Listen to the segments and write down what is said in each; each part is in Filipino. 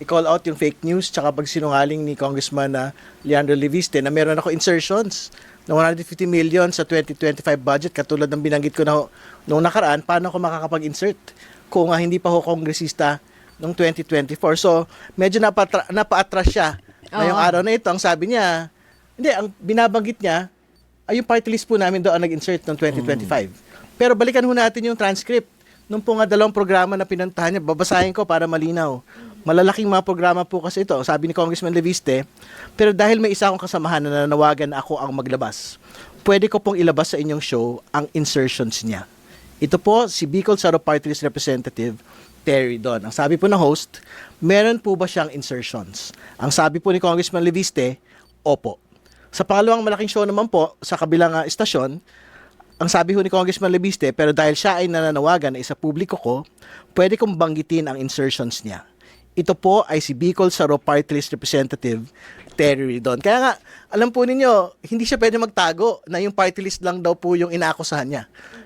i-call out yung fake news tsaka pagsinungaling ni Congressman Leandro Leviste na meron ako insertions na 150 million sa 2025 budget katulad ng binanggit ko na noong nakaraan. Paano ako makakapag-insert kung hindi pa ako kongresista noong 2024? So, medyo napa-atras siya. Ngayong araw na ito, ang sabi niya, hindi, ang binabanggit niya, ay yung party list po namin doon ang nag-insert noong 2025. Pero balikan ho natin yung transcript. Nung po nga dalawang programa na pinantahan niya, babasahin ko para malinaw. Malalaking mga programa po kasi ito, sabi ni Congressman Leviste, pero dahil may isa akong kasamahan na nanawagan na ako ang maglabas, pwede ko pong ilabas sa inyong show ang insertions niya. Ito po si Bicol Saro Party List Representative Terry Don. Ang sabi po ng host, meron po ba siyang insertions? Ang sabi po ni Congressman Leviste, opo. Sa pangalawang malaking show naman po, sa kabilang istasyon, ang sabi ho ni Congressman Leviste, pero dahil siya ay nananawagan na isa publiko ko, pwede kong banggitin ang insertions niya. Ito po ay si Bicol Saro Party List Representative Terry Don. Kaya nga, alam po ninyo, hindi siya pwede magtago na yung party list lang daw po yung inaakusahan niya.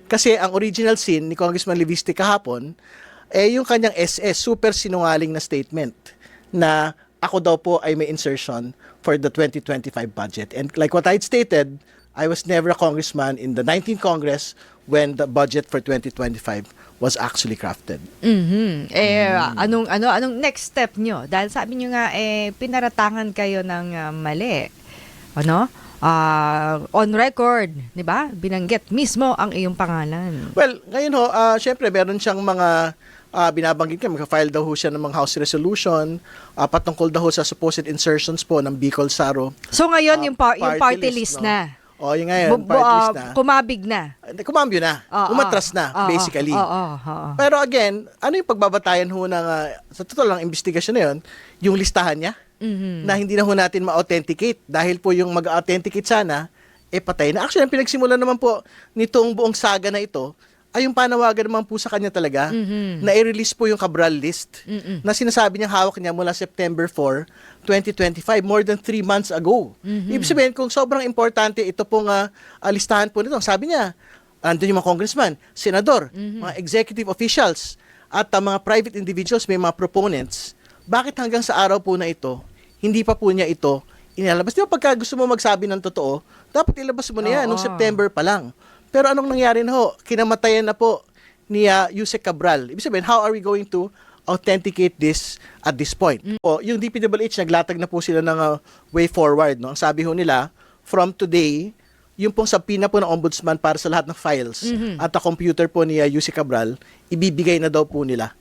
Kasi ang original scene ni Congressman Leviste kahapon, yung kanyang SS, super sinungaling na statement na ako daw po ay may insertion for the 2025 budget. And like what I had stated, I was never a congressman in the 19th Congress when the budget for 2025 was actually crafted. Anong next step nyo? Dahil sabi nyo nga, pinaratangan kayo ng mali. Ano? On record, di ba? Binanggit mismo ang iyong pangalan. Well, ngayon ho, syempre meron siyang mga binabanggit ka, magka-file daw ho siya ng mga House Resolution patungkol daw ho sa supposed insertions po ng Bicol Saro. So ngayon, yung party list no? na. O, yung ngayon, party list na. Kumabig na. Kumambyo na. Umatras na, basically. Pero again, ano yung pagbabatayan ho ng, sa totoo lang, investigasyon na yun, yung listahan niya, na hindi na ho natin ma-authenticate. Dahil po yung mag-authenticate sana, patay na. Actually, ang pinagsimulan naman po nitong buong saga na ito, ay yung panawagan naman po sa kanya talaga na i-release po yung Cabral list na sinasabi niyang hawak niya mula September 4, 2025, more than 3 months ago. Ibig sabihin, kung sobrang importante ito pong listahan po nito, sabi niya, andun yung mga congressman, senador, mga executive officials, at mga private individuals, may mga proponents, bakit hanggang sa araw po na ito, hindi pa po niya ito inilabas? Di ba pagka gusto mo magsabi ng totoo, dapat ilabas mo na yan noong September pa lang. Pero anong nangyari na ho? Kinamatayan na po ni Yusek Cabral. Ibig sabihin, how are we going to authenticate this at this point? O, yung DPWH, naglatag na po sila ng way forward. No? Ang sabi ho nila, from today, yung pong subpoena po ng ombudsman para sa lahat ng files at the computer po ni Yusek Cabral, ibibigay na daw po nila